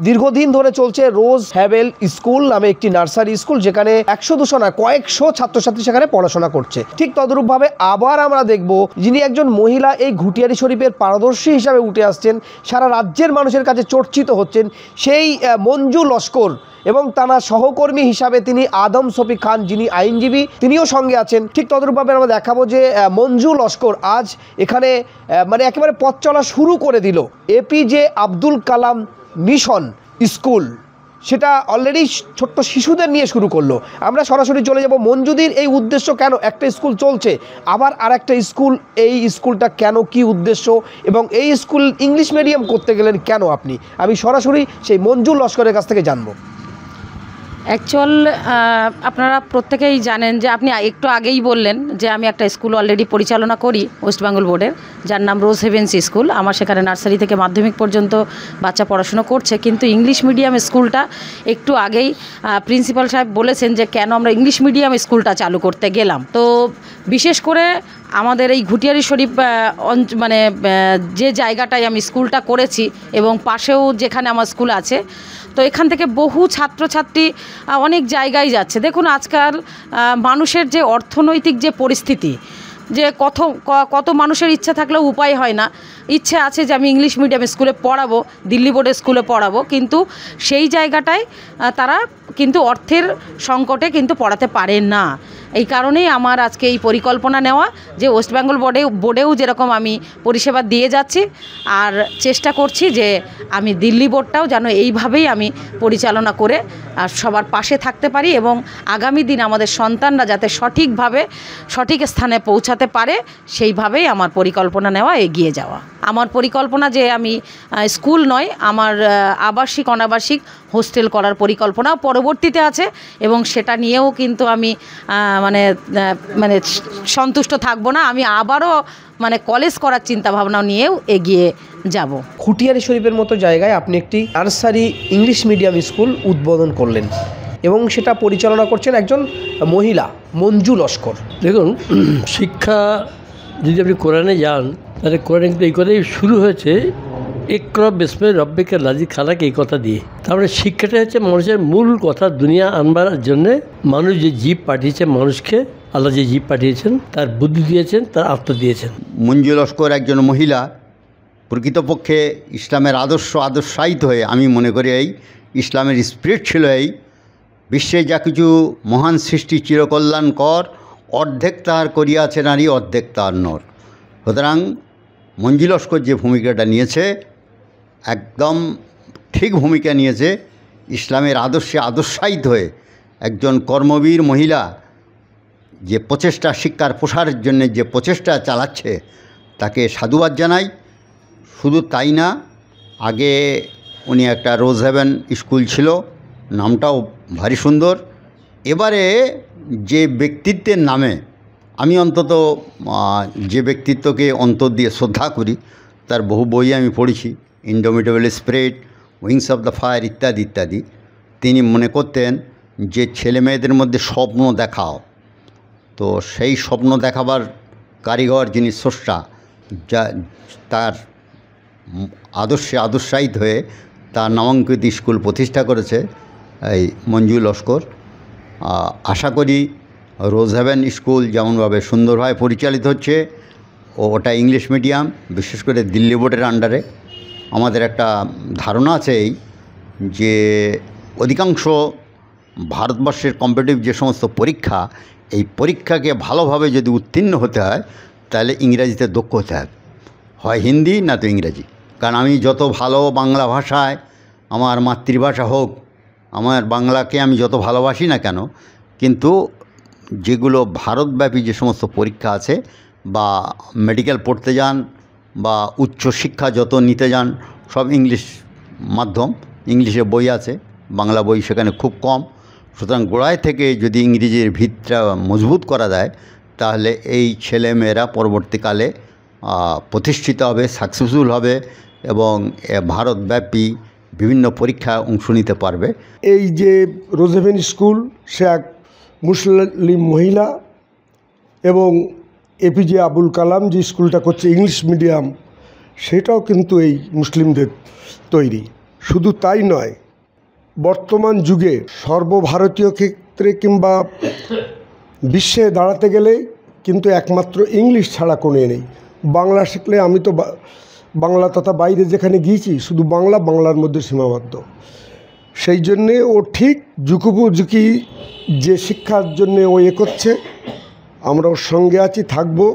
দীর্ঘদিন ধরে চলছে রোজ হ্যাভেল স্কুল নামে একটি নার্সারি স্কুল, যেখানে 100-200 না কয়েকশো ছাত্রছাত্রী সেখানে পড়াশোনা করছে। ঠিক তদরূপভাবে আবার আমরা দেখব যিনি একজন মহিলা এই ঘুটিয়ারি শরীফের পারদর্শী হিসাবে উঠে আসছেন, সারা রাজ্যের মানুষের কাছে চর্চিত হচ্ছেন, সেই মঞ্জু লস্কর এবং তার সহকর্মী হিসাবে তিনি আদম শফি খান, যিনি আইনজীবী, তিনিও সঙ্গে আছেন। ঠিক তদরূপভাবে আমরা দেখাবো যে মঞ্জু লস্কর আজ এখানে মানে একেবারে পথ চলা শুরু করে দিল। APJ Abdul Kalam mission school সেটা অলরেডি ছোট্ট শিশুদের নিয়ে শুরু করলো। আমরা সরাসরি চলে যাব মঞ্জুদির এই উদ্দেশ্য, কেন একটা স্কুল চলছে আবার আর একটা স্কুল, এই স্কুলটা কেন, কি উদ্দেশ্য, এবং এই স্কুল ইংলিশ মিডিয়াম করতে গেলেন কেন আপনি, আমি সরাসরি সেই মঞ্জু লস্করের কাছ থেকে জানবো। অ্যাকচুয়াল আপনারা প্রত্যেকেই জানেন যে আপনি একটু আগেই বললেন যে আমি একটা স্কুল অলরেডি পরিচালনা করি ওয়েস্ট বেঙ্গল বোর্ডের, যার নাম রোজ হেভেন্স স্কুল। আমার সেখানে নার্সারি থেকে মাধ্যমিক পর্যন্ত বাচ্চা পড়াশুনো করছে, কিন্তু ইংলিশ মিডিয়াম স্কুলটা একটু আগেই প্রিন্সিপাল সাহেব বলেছেন যে কেন আমরা ইংলিশ মিডিয়াম স্কুলটা চালু করতে গেলাম। তো বিশেষ করে আমাদের এই ঘুটিয়ারি শরীফ মানে যে জায়গাটায় আমি স্কুলটা করেছি এবং পাশেও যেখানে আমার স্কুল আছে, তো এখান থেকে বহু ছাত্রছাত্রী অনেক জায়গায় যাচ্ছে। দেখুন আজকাল মানুষের যে অর্থনৈতিক যে পরিস্থিতি, যে কত মানুষের ইচ্ছা থাকলেও উপায় হয় না। ইচ্ছে আছে যে আমি ইংলিশ মিডিয়াম স্কুলে পড়াবো, দিল্লি বোর্ডের স্কুলে পড়াবো, কিন্তু সেই জায়গাটায় তারা কিন্তু অর্থের সংকটে কিন্তু পড়াতে পারে না। এই কারণেই আমার আজকে এই পরিকল্পনা নেওয়া যে ওয়েস্ট বেঙ্গল বোর্ডেও যেরকম আমি পরিষেবা দিয়ে যাচ্ছি, আর চেষ্টা করছি যে আমি দিল্লি বোর্ডটাও যেন এইভাবেই আমি পরিচালনা করে আর সবার পাশে থাকতে পারি, এবং আগামী দিন আমাদের সন্তানরা যাতে সঠিকভাবে সঠিক স্থানে পৌঁছাতে পারে সেইভাবেই আমার পরিকল্পনা নেওয়া, এগিয়ে যাওয়া। আমার পরিকল্পনা যে আমি স্কুল নয়, আমার আবাসিক অনাবাসিক হোস্টেল করার পরিকল্পনাও পরবর্তীতে আছে, এবং সেটা নিয়েও কিন্তু আমি মানে সন্তুষ্ট থাকবো না। আমি আবারও মানে কলেজ করার চিন্তাভাবনা নিয়েও এগিয়ে যাব। ঘুটিয়ারি শরীফের মতো জায়গায় আপনি একটি নার্সারি ইংলিশ মিডিয়াম স্কুল উদ্বোধন করলেন এবং সেটা পরিচালনা করছেন একজন মহিলা, মঞ্জু লস্কর। দেখুন, শিক্ষা যদি আপনি কোরআনে যান তাহলে কোরআনে কিন্তু এই কথাই শুরু হয়েছে, ইকরা বিস্মে রব্বিকা লাযী খালাক, এই কথা দিয়ে। তারপরে শিক্ষাটা হচ্ছে মানুষের মূল কথা। দুনিয়া আনবার জন্যে মানুষ যে জীব পাঠিয়েছে, মানুষকে আল্লাহ যে জীব পাঠিয়েছেন তার বুদ্ধি দিয়েছেন, তার আত্মা দিয়েছেন। মঞ্জু লস্কর একজন মহিলা, প্রকৃতপক্ষে ইসলামের আদর্শায়িত হয়ে, আমি মনে করি এই ইসলামের স্পিরিট ছিল এই বিশ্বে যা কিছু মহান সৃষ্টি চিরকল্যাণকর, অর্ধেক তাহার করিয়াছে নারী, অর্ধেক তাহার নর। সুতরাং মঞ্জু লস্কর যে ভূমিকাটা নিয়েছে একদম ঠিক ভূমিকা নিয়েছে। ইসলামের আদর্শে আদর্শায়িত হয়ে একজন কর্মবীর মহিলা যে প্রচেষ্টা, শিক্ষার প্রসারের জন্য যে প্রচেষ্টা চালাচ্ছে, তাকে সাধুবাদ জানাই। শুধু তাই না, আগে উনি একটা রোজ হেভেন স্কুল ছিল, নামটাও ভারী সুন্দর। এবারে যে ব্যক্তিত্বের নামে আমি অন্তত যে ব্যক্তিত্বকে অন্তর দিয়ে শ্রদ্ধা করি, তার বহু বই আমি পড়েছি, indomitable spirit, wings of the fire ইত্যাদি ইত্যাদি। তিনি মনে করতেন যে ছেলে মেয়েদের মধ্যে স্বপ্ন দেখাও, তো সেই স্বপ্ন দেখাবার কারিগর যিনি স্রষ্টা, যা তার আদর্শে আদর্শায়িত হয়ে তার নামাঙ্কিত স্কুল প্রতিষ্ঠা করেছে এই মঞ্জু লস্কর। আশা করি রোজ হেভেন স্কুল যেমনভাবে সুন্দরভাবে পরিচালিত হচ্ছে, ওটা ইংলিশ মিডিয়াম, বিশেষ করে দিল্লি বোর্ডের আন্ডারে। আমাদের একটা ধারণা আছে এই যে অধিকাংশ ভারতবর্ষের কম্পিটিটিভ যে সমস্ত পরীক্ষা, এই পরীক্ষাকে ভালোভাবে যদি উত্তীর্ণ হতে হয় তাহলে ইংরাজিতে দক্ষ হতে হবে, হয় হিন্দি না তো ইংরাজি। কারণ আমি যত ভালো বাংলা ভাষায়, আমার মাতৃভাষা হোক, আমার বাংলাকে আমি যত ভালোবাসি না কেন, কিন্তু যেগুলো ভারতব্যাপী যে সমস্ত পরীক্ষা আছে, বা মেডিকেল পড়তে যান বা উচ্চশিক্ষা যত নিতে যান, সব ইংলিশ মাধ্যম, ইংলিশে বই আছে, বাংলা বই সেখানে খুব কম। সুতরাং গোড়ায় থেকে যদি ইংরেজির ভিতটা মজবুত করা যায়, তাহলে এই ছেলে মেয়েরা পরবর্তীকালে প্রতিষ্ঠিত হবে, সাকসেসফুল হবে এবং ভারতব্যাপী বিভিন্ন পরীক্ষায় অংশ নিতে পারবে। এই যে রোজ হেভেন স্কুল, সে এক মুসলিম মহিলা, এবং এপিজে আবুল কালাম যে স্কুলটা করছে ইংলিশ মিডিয়াম, সেটাও কিন্তু এই মুসলিমদের তৈরি। শুধু তাই নয়, বর্তমান যুগে সর্বভারতীয় ক্ষেত্রে কিংবা বিশ্বে দাঁড়াতে গেলে কিন্তু একমাত্র ইংলিশ ছাড়া কোনো নেই। বাংলা শিখলে, আমি তো বাংলা তথা বাইরে যেখানে গিয়েছি শুধু বাংলার মধ্যে সীমাবদ্ধ। সেই জন্যে ও ঠিক ঝুঁকি যে শিক্ষার জন্যে ও করছে, আমরা ওর সঙ্গে আছি, থাকবো।